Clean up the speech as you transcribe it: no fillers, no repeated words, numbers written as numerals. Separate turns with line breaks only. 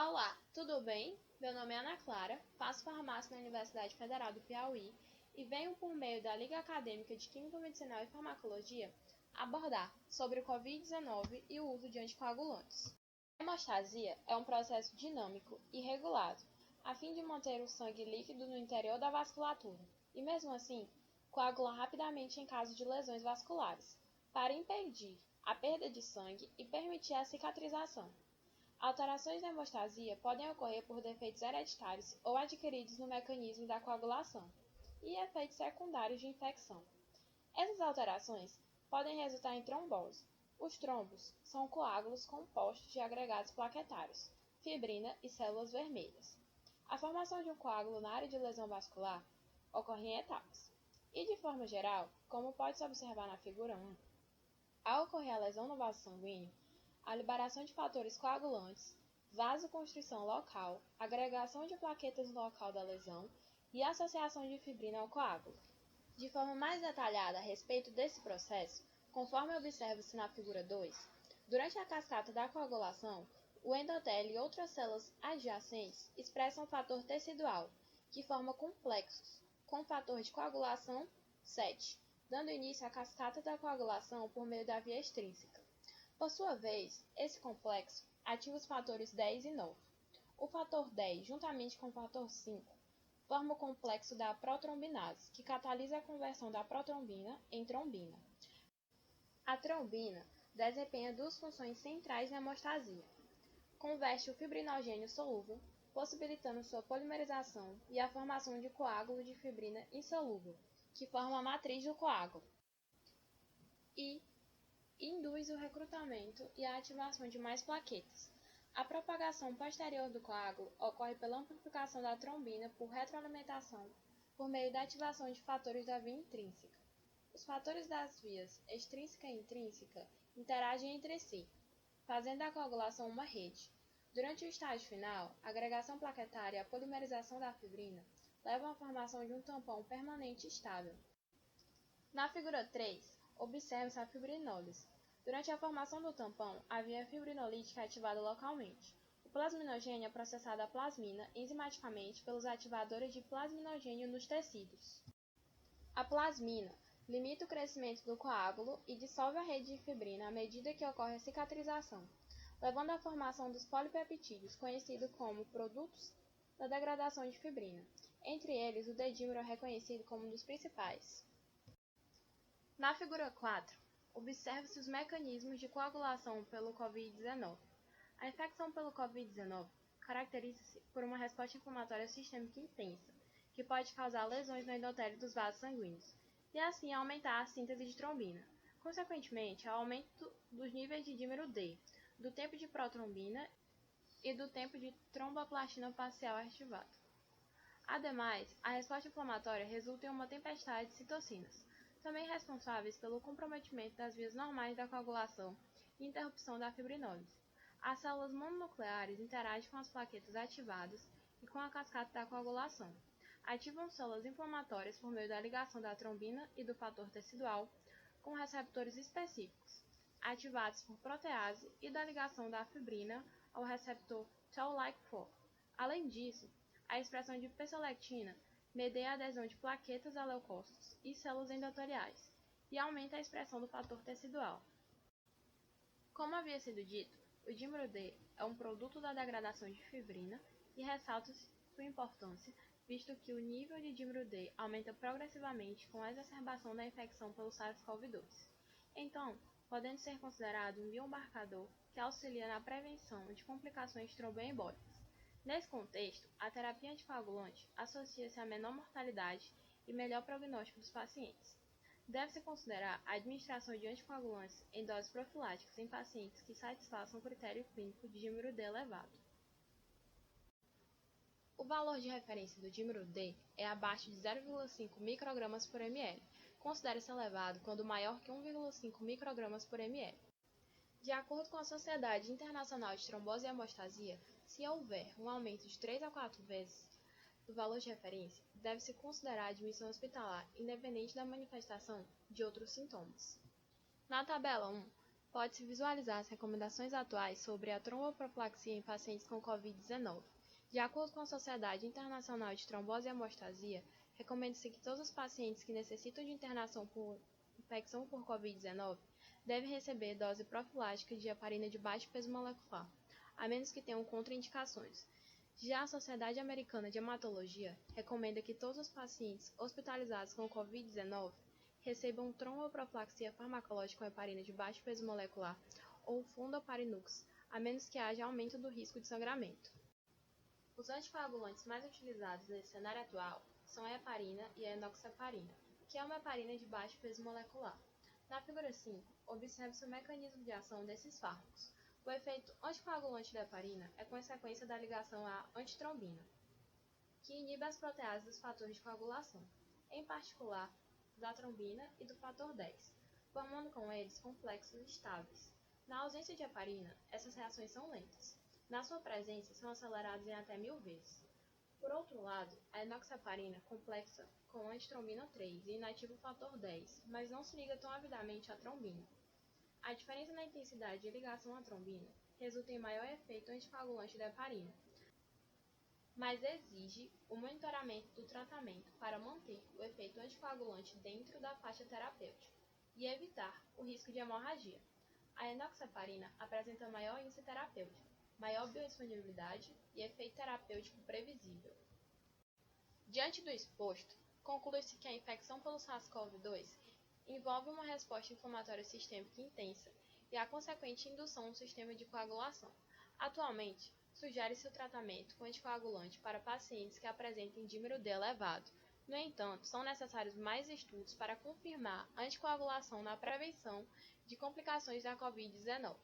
Olá, tudo bem? Meu nome é Ana Clara, faço farmácia na Universidade Federal do Piauí e venho, por meio da Liga Acadêmica de Química Medicinal e Farmacologia, abordar sobre o Covid-19 e o uso de anticoagulantes. A hemostasia é um processo dinâmico e regulado, a fim de manter o sangue líquido no interior da vasculatura e, mesmo assim, coagular rapidamente em caso de lesões vasculares, para impedir a perda de sangue e permitir a cicatrização. Alterações na hemostasia podem ocorrer por defeitos hereditários ou adquiridos no mecanismo da coagulação e efeitos secundários de infecção. Essas alterações podem resultar em trombose. Os trombos são coágulos compostos de agregados plaquetários, fibrina e células vermelhas. A formação de um coágulo na área de lesão vascular ocorre em etapas. E, de forma geral, como pode-se observar na figura 1, ao ocorrer a lesão no vaso sanguíneo, a liberação de fatores coagulantes, vasoconstrição local, agregação de plaquetas no local da lesão e associação de fibrina ao coágulo. De forma mais detalhada a respeito desse processo, conforme observa-se na figura 2, durante a cascata da coagulação, o endotélio e outras células adjacentes expressam o fator tecidual, que forma complexos, com o fator de coagulação 7, dando início à cascata da coagulação por meio da via extrínseca. Por sua vez, esse complexo ativa os fatores 10 e 9. O fator 10, juntamente com o fator 5, forma o complexo da protrombinase, que catalisa a conversão da protrombina em trombina. A trombina desempenha duas funções centrais na hemostasia. Converte o fibrinogênio solúvel, possibilitando sua polimerização e a formação de coágulo de fibrina insolúvel, que forma a matriz do coágulo. E induz o recrutamento e a ativação de mais plaquetas. A propagação posterior do coágulo ocorre pela amplificação da trombina por retroalimentação por meio da ativação de fatores da via intrínseca. Os fatores das vias extrínseca e intrínseca interagem entre si, fazendo da coagulação uma rede. Durante o estágio final, a agregação plaquetária e a polimerização da fibrina levam à formação de um tampão permanente estável. Na figura 3, observa-se a fibrinólise. Durante a formação do tampão, a via fibrinolítica é ativada localmente. O plasminogênio é processado a plasmina enzimaticamente pelos ativadores de plasminogênio nos tecidos. A plasmina limita o crescimento do coágulo e dissolve a rede de fibrina à medida que ocorre a cicatrização, levando à formação dos polipeptídeos, conhecidos como produtos da degradação de fibrina. Entre eles, o D-dímero é reconhecido como um dos principais. Na figura 4, observa-se os mecanismos de coagulação pelo Covid-19. A infecção pelo Covid-19 caracteriza-se por uma resposta inflamatória sistêmica intensa, que pode causar lesões no endotélio dos vasos sanguíneos, e assim aumentar a síntese de trombina. Consequentemente, ao aumento dos níveis de dímero D, do tempo de protrombina e do tempo de tromboplastina parcial ativado. Ademais, a resposta inflamatória resulta em uma tempestade de citocinas, também responsáveis pelo comprometimento das vias normais da coagulação e interrupção da fibrinólise. As células mononucleares interagem com as plaquetas ativadas e com a cascata da coagulação. Ativam células inflamatórias por meio da ligação da trombina e do fator tecidual com receptores específicos, ativados por protease e da ligação da fibrina ao receptor Toll-like 4. Além disso, a expressão de P-selectina medeia a adesão de plaquetas a leucócitos e células endoteliais e aumenta a expressão do fator tecidual. Como havia sido dito, o dímero D é um produto da degradação de fibrina e ressalta sua importância, visto que o nível de dímero D aumenta progressivamente com a exacerbação da infecção pelo SARS-CoV-2. Então, podendo ser considerado um biomarcador que auxilia na prevenção de complicações tromboembólicas. Nesse contexto, a terapia anticoagulante associa-se a menor mortalidade e melhor prognóstico dos pacientes. Deve-se considerar a administração de anticoagulantes em doses profiláticas em pacientes que satisfaçam o critério clínico de dímero D elevado. O valor de referência do dímero D é abaixo de 0,5 microgramas por ml. Considera-se elevado quando maior que 1,5 microgramas por ml. De acordo com a Sociedade Internacional de Trombose e Hemostasia, se houver um aumento de 3 a 4 vezes do valor de referência, deve-se considerar a admissão hospitalar, independente da manifestação de outros sintomas. Na tabela 1, Pode-se visualizar as recomendações atuais sobre a tromboprofilaxia em pacientes com Covid-19. De acordo com a Sociedade Internacional de Trombose e Hemostasia, recomenda-se que todos os pacientes que necessitam de internação por infecção por Covid-19 devem receber dose profilática de heparina de baixo peso molecular, a menos que tenham contraindicações. Já a Sociedade Americana de Hematologia recomenda que todos os pacientes hospitalizados com Covid-19 recebam tromboprofilaxia farmacológica com heparina de baixo peso molecular ou fundoparinux, a menos que haja aumento do risco de sangramento. Os anticoagulantes mais utilizados nesse cenário atual são a heparina e a enoxaparina, que é uma heparina de baixo peso molecular. Na figura 5, observe-se o mecanismo de ação desses fármacos. O efeito anticoagulante da heparina é consequência da ligação à antitrombina, que inibe as proteases dos fatores de coagulação, em particular da trombina e do fator 10, formando com eles complexos estáveis. Na ausência de heparina, essas reações são lentas. Na sua presença, são aceleradas em até 1000 vezes. Por outro lado, a enoxaparina complexa com antitrombina 3 e inativa o fator 10, mas não se liga tão avidamente à trombina. A diferença na intensidade de ligação à trombina resulta em maior efeito anticoagulante da heparina, mas exige o monitoramento do tratamento para manter o efeito anticoagulante dentro da faixa terapêutica e evitar o risco de hemorragia. A enoxaparina apresenta maior índice terapêutico, maior biodisponibilidade e efeito terapêutico previsível. Diante do exposto, conclui-se que a infecção pelo SARS-CoV-2 envolve uma resposta inflamatória sistêmica intensa e a consequente indução no sistema de coagulação. Atualmente, sugere-se o tratamento com anticoagulante para pacientes que apresentem dímero D elevado. No entanto, são necessários mais estudos para confirmar a anticoagulação na prevenção de complicações da Covid-19.